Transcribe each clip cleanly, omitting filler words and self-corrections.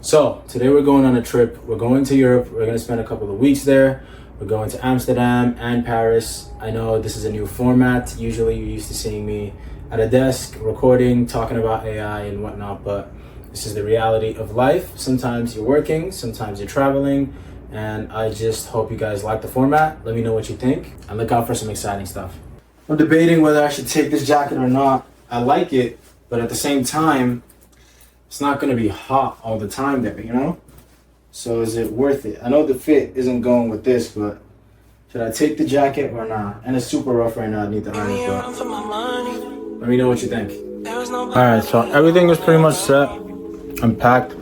So today we're going on a trip. We're going to Europe. We're going to spend a couple of weeks there. We're going to Amsterdam and Paris. I know this is a new format. Usually you're used to seeing me at a desk recording, talking about AI and whatnot, but this is the reality of life. Sometimes you're working, sometimes you're traveling, and I just hope you guys like the format. Let me know what you think and look out for some exciting stuff. I'm debating whether I should take this jacket or not. I like it, but at the same time, it's not gonna be hot all the time there, you know? So is it worth it? I know the fit isn't going with this, but should I take the jacket or not? And it's super rough right now, I need to iron it, but let me know what you think. Alright, so everything is pretty much set. I'm packed.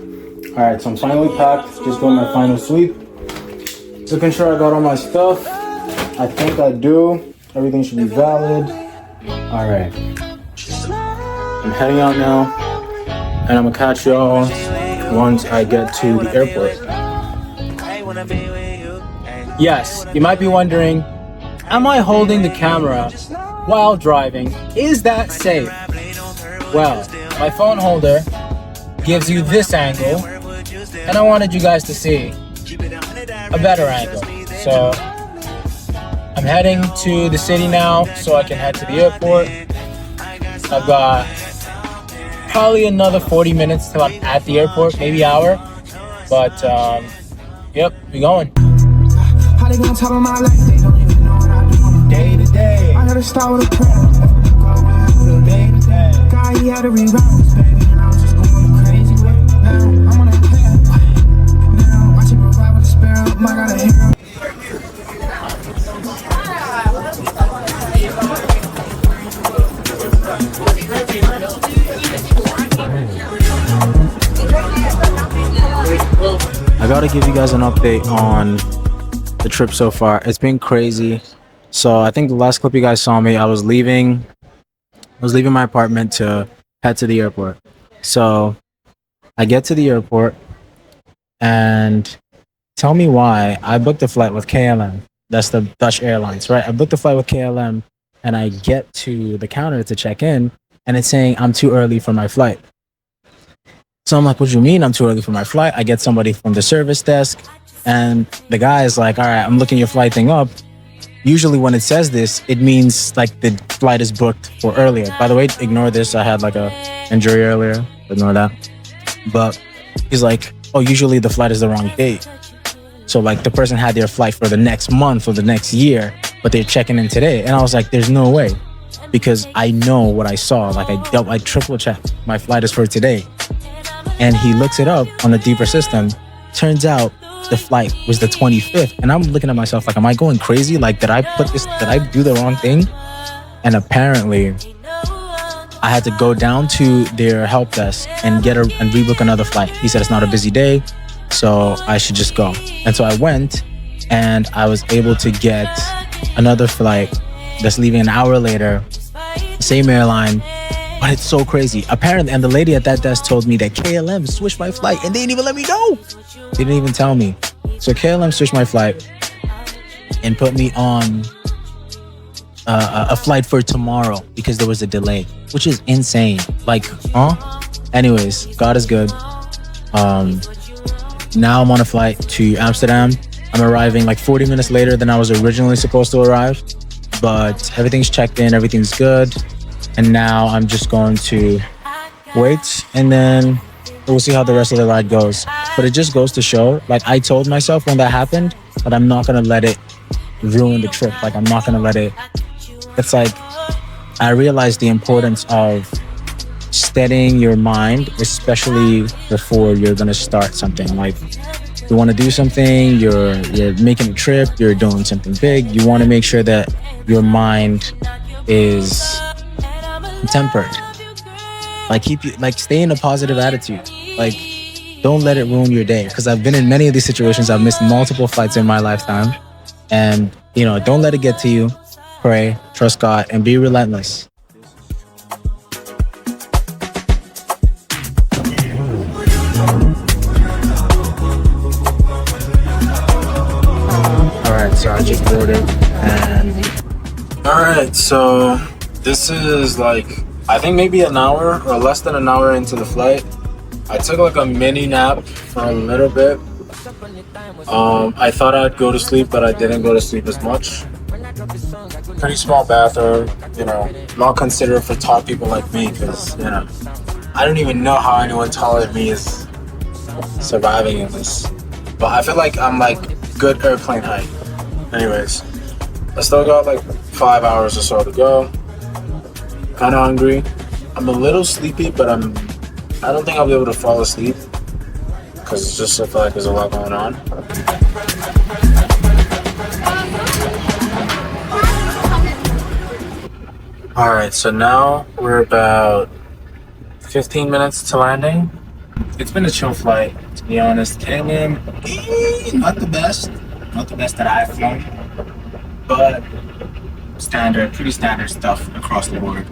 Alright, so I'm finally packed. Just doing my final sweep. Looking sure I got all my stuff. I think I do. Everything should be valid. Alright. I'm heading out now. And I'm gonna catch y'all once I get to the airport. Yes, you might be wondering, am I holding the camera while driving? Is that safe? Well, my phone holder gives you this angle, and I wanted you guys to see a better angle. So I'm heading to the city now so I can head to the airport. I've got probably another 40 minutes till I'm at the airport, maybe an hour. But yep, we going. How they gonna tell them my life? They don't even know what I do on a day to day. I gotta start with a prayer. Day to day. Guy, he had to reroute his baby, and I was just going a crazy way. Now I'm on a path. Now watch it provide with a sparrow. I got a hero. I gotta give you guys an update on the trip so far. It's been crazy. So I think the last clip you guys saw me, I was leaving my apartment to head to the airport. So I get to the airport and tell me why I booked a flight with KLM. That's the Dutch Airlines, right? I booked a flight with KLM and I get to the counter to check in and it's saying I'm too early for my flight. So I'm like, what do you mean I'm too early for my flight? I get somebody from the service desk and the guy is like, all right, I'm looking your flight thing up. Usually when it says this, it means like the flight is booked for earlier. By the way, ignore this. I had like a injury earlier. Ignore that. But he's like, oh, usually the flight is the wrong date. So like the person had their flight for the next month or the next year, but they're checking in today. And I was like, there's no way. Because I know what I saw. Like I triple checked. My flight is for today. And he looks it up on the deeper system. Turns out the flight was the 25th. And I'm looking at myself like, am I going crazy? Like, did I do the wrong thing? And apparently I had to go down to their help desk and rebook another flight. He said it's not a busy day, so I should just go. And so I went and I was able to get another flight that's leaving an hour later, same airline. But it's so crazy. Apparently, and the lady at that desk told me that KLM switched my flight and they didn't even let me know. They didn't even tell me. So KLM switched my flight and put me on a flight for tomorrow because there was a delay, which is insane. Like, Anyways, God is good. Now I'm on a flight to Amsterdam. I'm arriving like 40 minutes later than I was originally supposed to arrive. But everything's checked in, everything's good. And now I'm just going to wait and then we'll see how the rest of the ride goes. But it just goes to show, like I told myself when that happened, that I'm not going to let it ruin the trip. Like I'm not going to let it, it's like, I realized the importance of steadying your mind, especially before you're going to start something. Like you want to do something, you're making a trip, you're doing something big. You want to make sure that your mind is tempered. Like stay in a positive attitude. Like don't let it ruin your day. Because I've been in many of these situations. I've missed multiple flights in my lifetime. And don't let it get to you. Pray, trust God, and be relentless. Alright, so I just boarded and alright, so this is like I think maybe an hour or less than an hour into the flight. I took like a mini nap for a little bit. I thought I'd go to sleep, but I didn't go to sleep as much. Pretty small bathroom, you know, not considered for tall people like me, because, you know, I don't even know how anyone taller than me is surviving in this. But I feel like I'm like good airplane height. Anyways, I still got like 5 hours or so to go. Kind of hungry. I'm a little sleepy, but I don't think I'll be able to fall asleep because it's just I feel like there's a lot going on. All right, so now we're about 15 minutes to landing. It's been a chill flight, to be honest. Came in, not the best that I've flown, but pretty standard stuff across the board.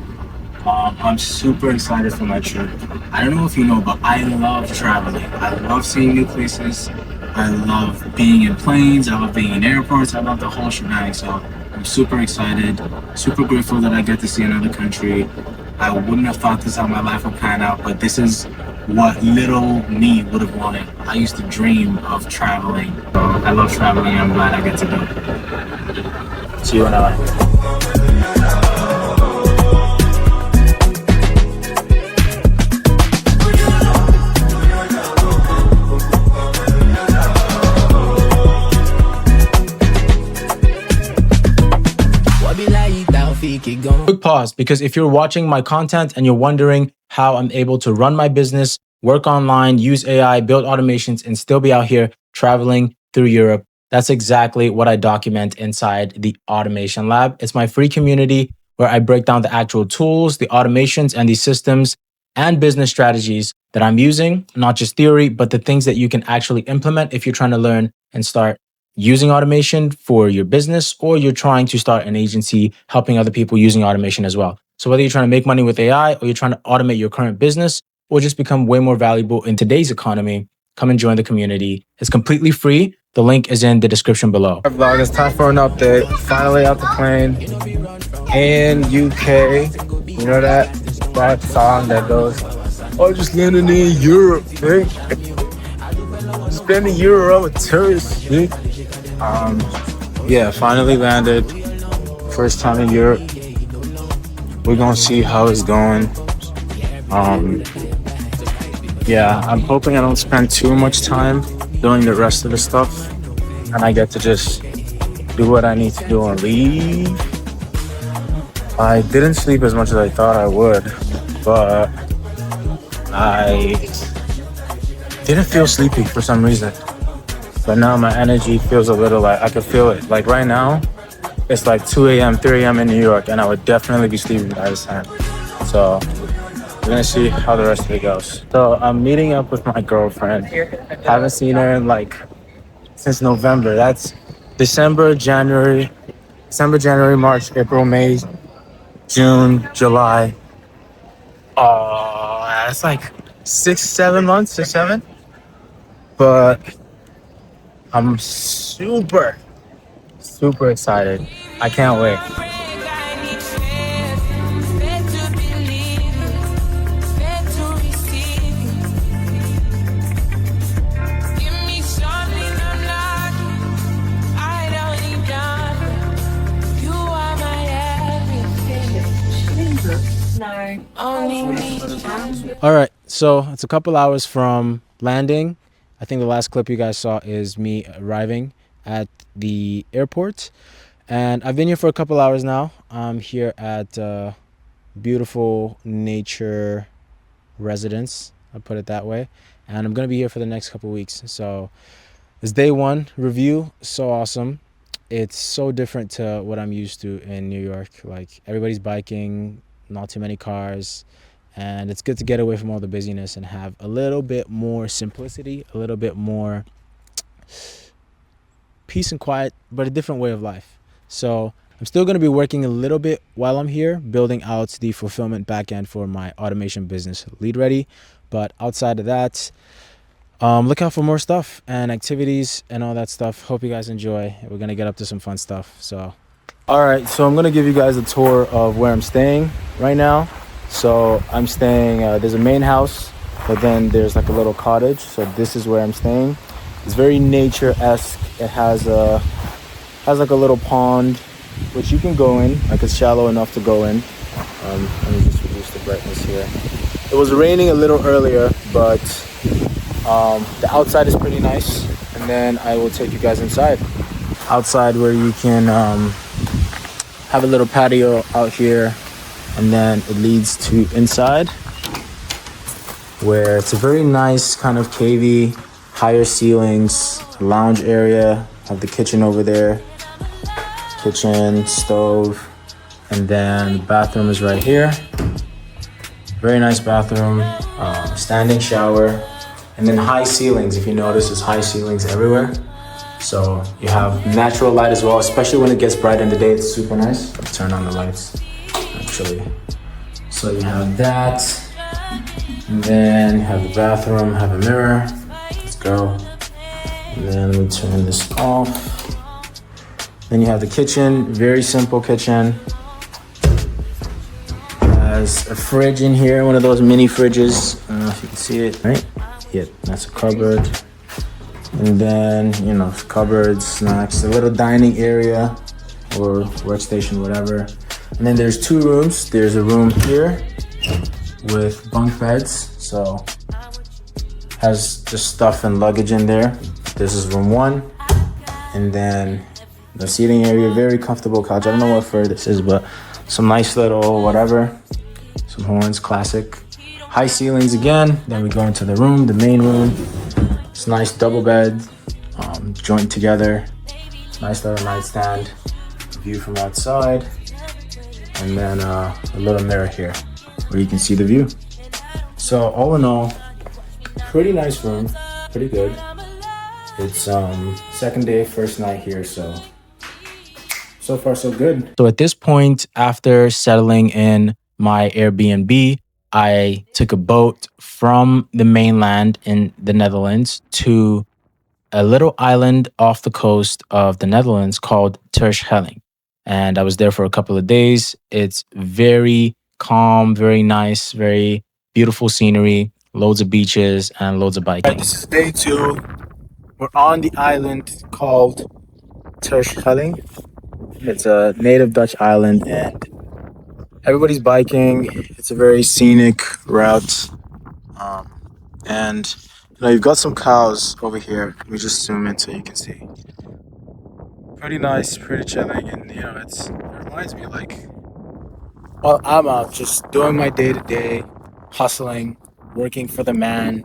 I'm super excited for my trip. I don't know if you know, but I love traveling. I love seeing new places. I love being in planes. I love being in airports. I love the whole shebang. So I'm super excited, super grateful that I get to see another country. I wouldn't have thought this how my life would pan out, but this is what little me would have wanted. I used to dream of traveling. So I love traveling and I'm glad I get to do it. See you in LA. Quick pause, because if you're watching my content and you're wondering how I'm able to run my business, work online, use AI, build automations, and still be out here traveling through Europe, that's exactly what I document inside the Automation Lab. It's my free community where I break down the actual tools, the automations, and the systems and business strategies that I'm using, not just theory, but the things that you can actually implement if you're trying to learn and start using automation for your business, or you're trying to start an agency helping other people using automation as well. So whether you're trying to make money with AI, or you're trying to automate your current business, or just become way more valuable in today's economy, come and join the community. It's completely free. The link is in the description below. Our vlog, it's time for an update. Finally out the plane in UK. You know that song that goes, "Oh, just landing in Europe, eh? Spending Euro, I'm a tourist, eh?" Yeah, finally landed. First time in Europe. We're gonna see how it's going. Yeah, I'm hoping I don't spend too much time doing the rest of the stuff and I get to just do what I need to do and leave. I didn't sleep as much as I thought I would, but I didn't feel sleepy for some reason. But now my energy feels a little like, I could feel it. Like right now, it's like 2 a.m., 3 a.m. in New York, and I would definitely be sleeping by this time. So we're gonna see how the rest of it goes. So I'm meeting up with my girlfriend. Haven't seen her in like since November. That's December, January, March, April, May, June, July. Oh, that's like 6-7 months or 7. But I'm super excited. I can't wait. All right, so it's a couple hours from landing. I think the last clip you guys saw is me arriving at the airport, and I've been here for a couple hours now. I'm here at beautiful nature residence, I'll put it that way, and I'm gonna be here for the next couple weeks. So this day one review, so awesome. It's so different to what I'm used to in New York. Like, everybody's biking, not too many cars, and it's good to get away from all the busyness and have a little bit more simplicity, a little bit more peace and quiet, but a different way of life. So I'm still going to be working a little bit while I'm here, building out the fulfillment backend for my automation business, Lead Ready. But outside of that, look out for more stuff and activities and all that stuff. Hope you guys enjoy. We're going to get up to some fun stuff. So, all right, so I'm going to give you guys a tour of where I'm staying right now. So I'm staying, there's a main house but then there's like a little cottage. So this is where I'm staying. It's very nature-esque. It has like a little pond, which you can go in. Like it's shallow enough to go in. Let me just reduce the brightness here. It was raining a little earlier, but the outside is pretty nice. And then I will take you guys inside. Outside where you can have a little patio out here, and then it leads to inside where it's a very nice kind of cavey, higher ceilings, lounge area. Have the kitchen over there, kitchen, stove, and then the bathroom is right here. Very nice bathroom, standing shower, and then high ceilings. If you notice, there's high ceilings everywhere. So you have natural light as well, especially when it gets bright in the day. It's super nice. Let's turn on the lights, actually. So you have that, and then you have the bathroom, have a mirror. Let's go. And then let me turn this off. Then you have the kitchen, very simple kitchen. Has a fridge in here, one of those mini fridges. I don't know if you can see it, right? Yeah, that's a cupboard. And then, you know, cupboards, snacks, a little dining area or workstation, whatever. And then there's two rooms. There's a room here with bunk beds. So has just stuff and luggage in there. This is room 1. And then the seating area, very comfortable couch. I don't know what fur this is, but some nice little whatever. Some horns, classic. High ceilings again. Then we go into the room, the main room. It's a nice double bed, joined together. Nice little nightstand. View from outside. And then a little mirror here where you can see the view. So all in all, pretty nice room, pretty good. It's second day, first night here, so far so good. So at this point, after settling in my Airbnb, I took a boat from the mainland in the Netherlands to a little island off the coast of the Netherlands called Terschelling. And I was there for a couple of days. It's very calm, very nice, very beautiful scenery, loads of beaches and loads of biking. This is day 2. We're on the island called Terschelling. It's a native Dutch island and everybody's biking. It's a very scenic route. And you know, you've got some cows over here. Let me just zoom in so you can see. Pretty nice, pretty chilling, and you know, it reminds me like, well, I'm out just doing my day-to-day, hustling, working for the man.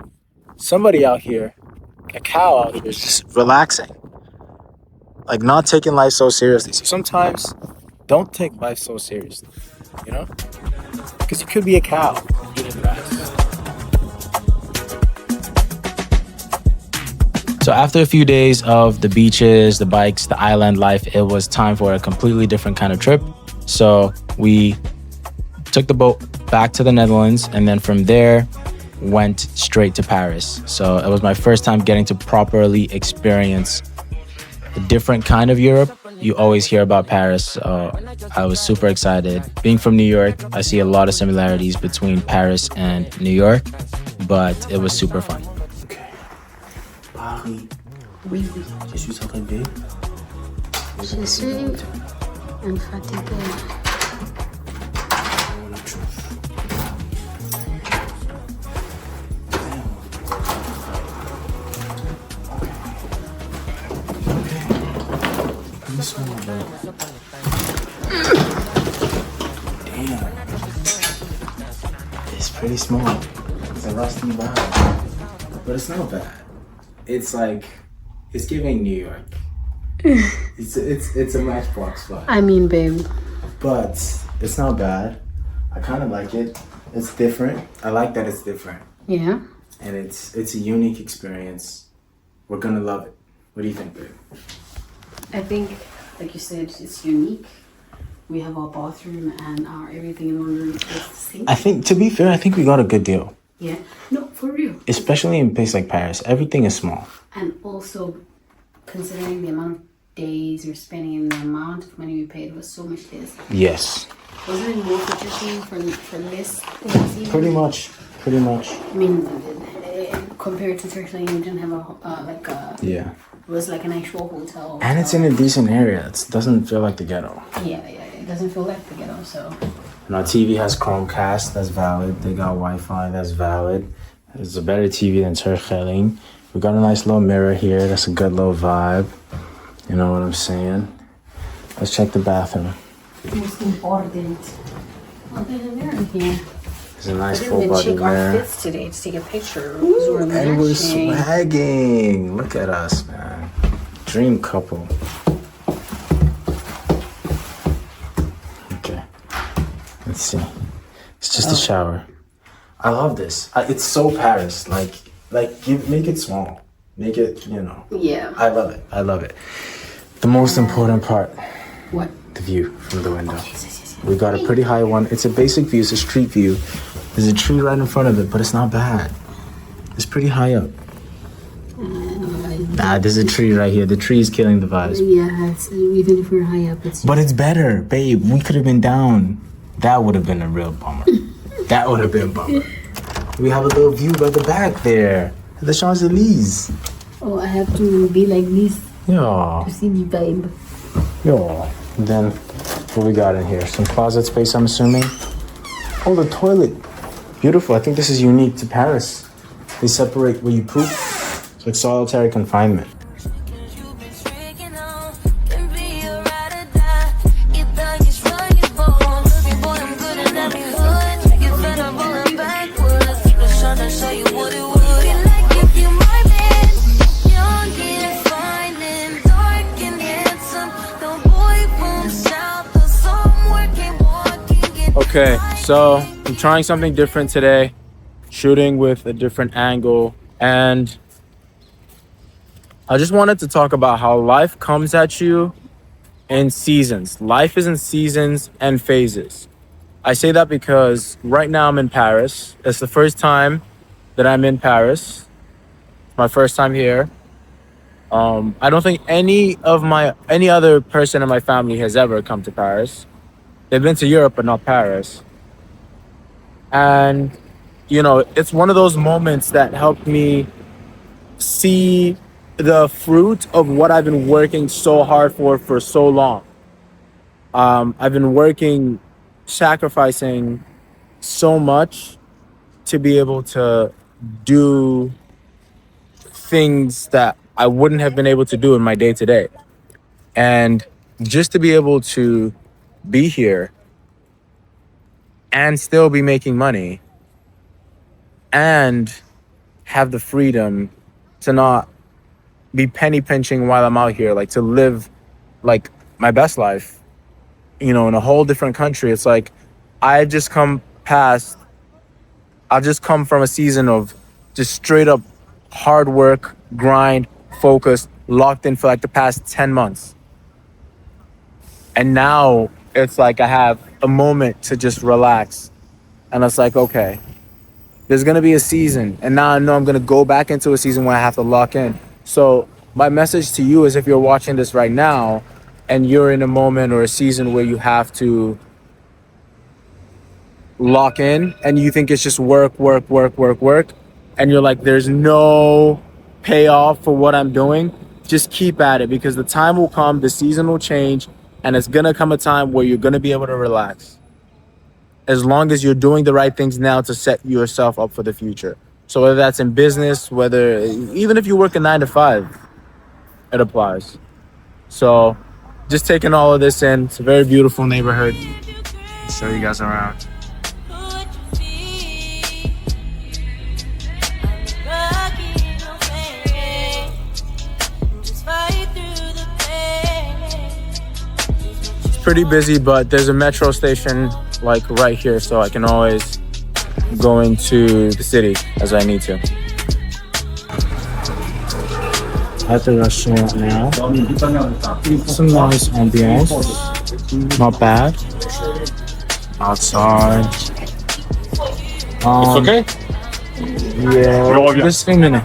Somebody out here, a cow out here is just relaxing. Like not taking life so seriously. So sometimes don't take life so seriously, you know? Because you could be a cow eating grass. So after a few days of the beaches, the bikes, the island life, it was time for a completely different kind of trip. So we took the boat back to the Netherlands and then from there went straight to Paris. So it was my first time getting to properly experience a different kind of Europe. You always hear about Paris, so I was super excited. Being from New York, I see a lot of similarities between Paris and New York, but it was super fun. Okay. Paris. Oui, oui. Je suis arrivé. Je suis fatiguée. Damn. It's pretty small. It's a rusty bag. But it's not bad. It's like, it's giving New York. It's a Matchbox vibe. I mean, babe. But it's not bad. I kind of like it. It's different. I like that it's different. Yeah. And it's a unique experience. We're gonna love it. What do you think, babe? I think, like you said, it's unique. We have our bathroom and our everything in one room. It's the same. I think, to be fair, I think we got a good deal. Yeah. No, for real. Especially in a place like Paris. Everything is small. And also, considering the amount of days you're spending and the amount of money we paid was so much less. Yes. Wasn't it more for just for less? Pretty much. pretty much. I mean, compared to Turkey, you didn't have Yeah. it was like an actual hotel. And it's in a decent area. It doesn't feel like the ghetto. Yeah, it doesn't feel like the ghetto, so. And our TV has Chromecast, that's valid. They got Wi-Fi, that's valid. It's a better TV than Turkey. We got a nice little mirror here. That's a good little vibe. You know what I'm saying? Let's check the bathroom. Most important. Oh, there's a mirror here. There's a nice I full didn't body check our mirror. fits today to take a picture. Because we're And we're matching. swagging. Look at us, man. Dream couple. Okay. Let's see. It's just a shower. I love this. It's so Paris. Like, make it small. Make it, you know. Yeah. I love it. I love it. The most important part, What? the view from the window. Yes. We got a pretty high one. It's a basic view. It's a street view. There's a tree right in front of it, but it's not bad. It's pretty high up. There's a tree right here. The tree is killing the vibes. Yeah, even if we're high up, it's. But it's better, babe. We could have been down. That would have been a real bummer. That would have been a bummer. We have a little view by the back there. The Champs-Élysées. Oh, I have to be like this Yeah. to see me, babe. Yeah. Then, what we got in here? Some closet space, I'm assuming. Oh, the toilet. Beautiful. I think this is unique to Paris. They separate where you poop. It's like solitary confinement. Okay, so I'm trying something different today, shooting with a different angle, and I just wanted to talk about how life comes at you in seasons. Life is in seasons and phases. I say that because right now I'm in Paris. It's the first time that I'm in Paris. My first time here. I don't think any other person in my family has ever come to Paris. They've been to Europe, but not Paris. And, you know, it's one of those moments that helped me see the fruit of what I've been working so hard for so long. I've been working, sacrificing so much to be able to do things that I wouldn't have been able to do in my day-to-day. And just to be able to be here and still be making money and have the freedom to not be penny pinching while I'm out here, like to live like my best life, you know, in a whole different country. It's like I've just come from a season of just straight up hard work, grind, focus, locked in for like the past 10 months. And now it's like I have a moment to just relax. And it's like, okay, there's going to be a season. And now I know I'm going to go back into a season where I have to lock in. So my message to you is if you're watching this right now and you're in a moment or a season where you have to lock in and you think it's just work, and you're like, there's no payoff for what I'm doing, just keep at it, because the time will come, the season will change, and it's gonna come a time where you're gonna be able to relax. As long as you're doing the right things now to set yourself up for the future. So whether that's in business, even if you work a 9 to 5, it applies. So just taking all of this in. It's a very beautiful neighborhood. I'll show you guys around. Pretty busy, but there's a metro station like right here, so I can always go into the city as I need to. At the restaurant now. Some nice ambiance. Not bad. Outside. It's okay? Yeah. Just a minute.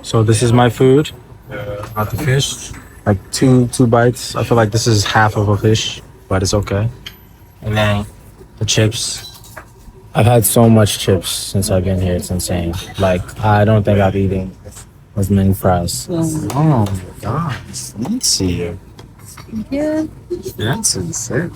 So this is my food. Got the fish. Like two bites. I feel like this is half of a fish, but it's okay. And then the chips. I've had so much chips since I've been here. It's insane. Like, I don't think I've eaten as many fries. Oh my gosh. Let's see. Yeah. That's insane.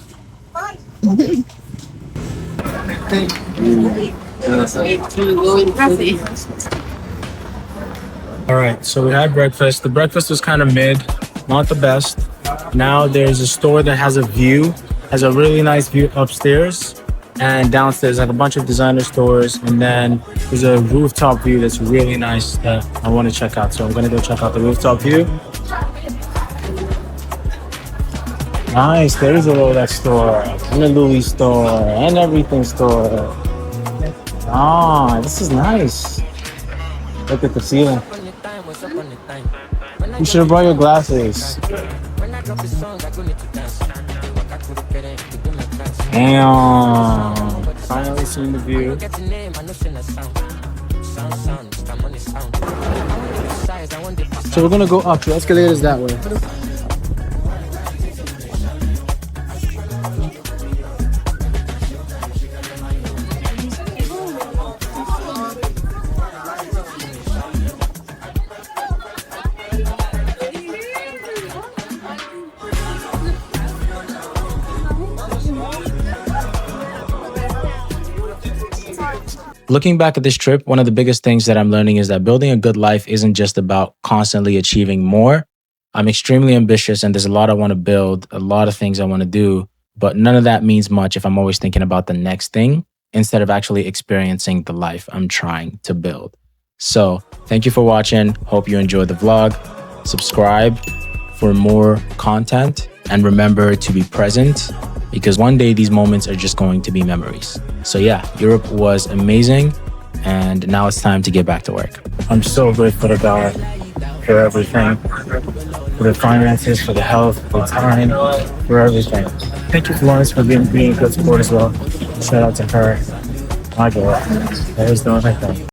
All right, so we had breakfast. The breakfast was kind of mid, not the best. Now there's a store that has a view, has a really nice view upstairs, and downstairs like a bunch of designer stores, and then there's a rooftop view that's really nice that I want to check out. So I'm gonna go check out the rooftop view. Nice, there's a Rolex store, and a Louis store, and everything store. Ah, this is nice. Look at the ceiling. You should have brought your glasses. Damn. Finally seeing the view. So we're gonna go up. The escalator is that way. Looking back at this trip, one of the biggest things that I'm learning is that building a good life isn't just about constantly achieving more. I'm extremely ambitious and there's a lot I want to build, a lot of things I want to do, but none of that means much if I'm always thinking about the next thing instead of actually experiencing the life I'm trying to build. So thank you for watching. Hope you enjoyed the vlog. Subscribe for more content and remember to be present, because one day these moments are just going to be memories. So yeah, Europe was amazing and now it's time to get back to work. I'm so grateful to God for everything, for the finances, for the health, for the time, for everything. Thank you, Florence, for being a good sport as well. Shout out to her. My God, that is doing my thing.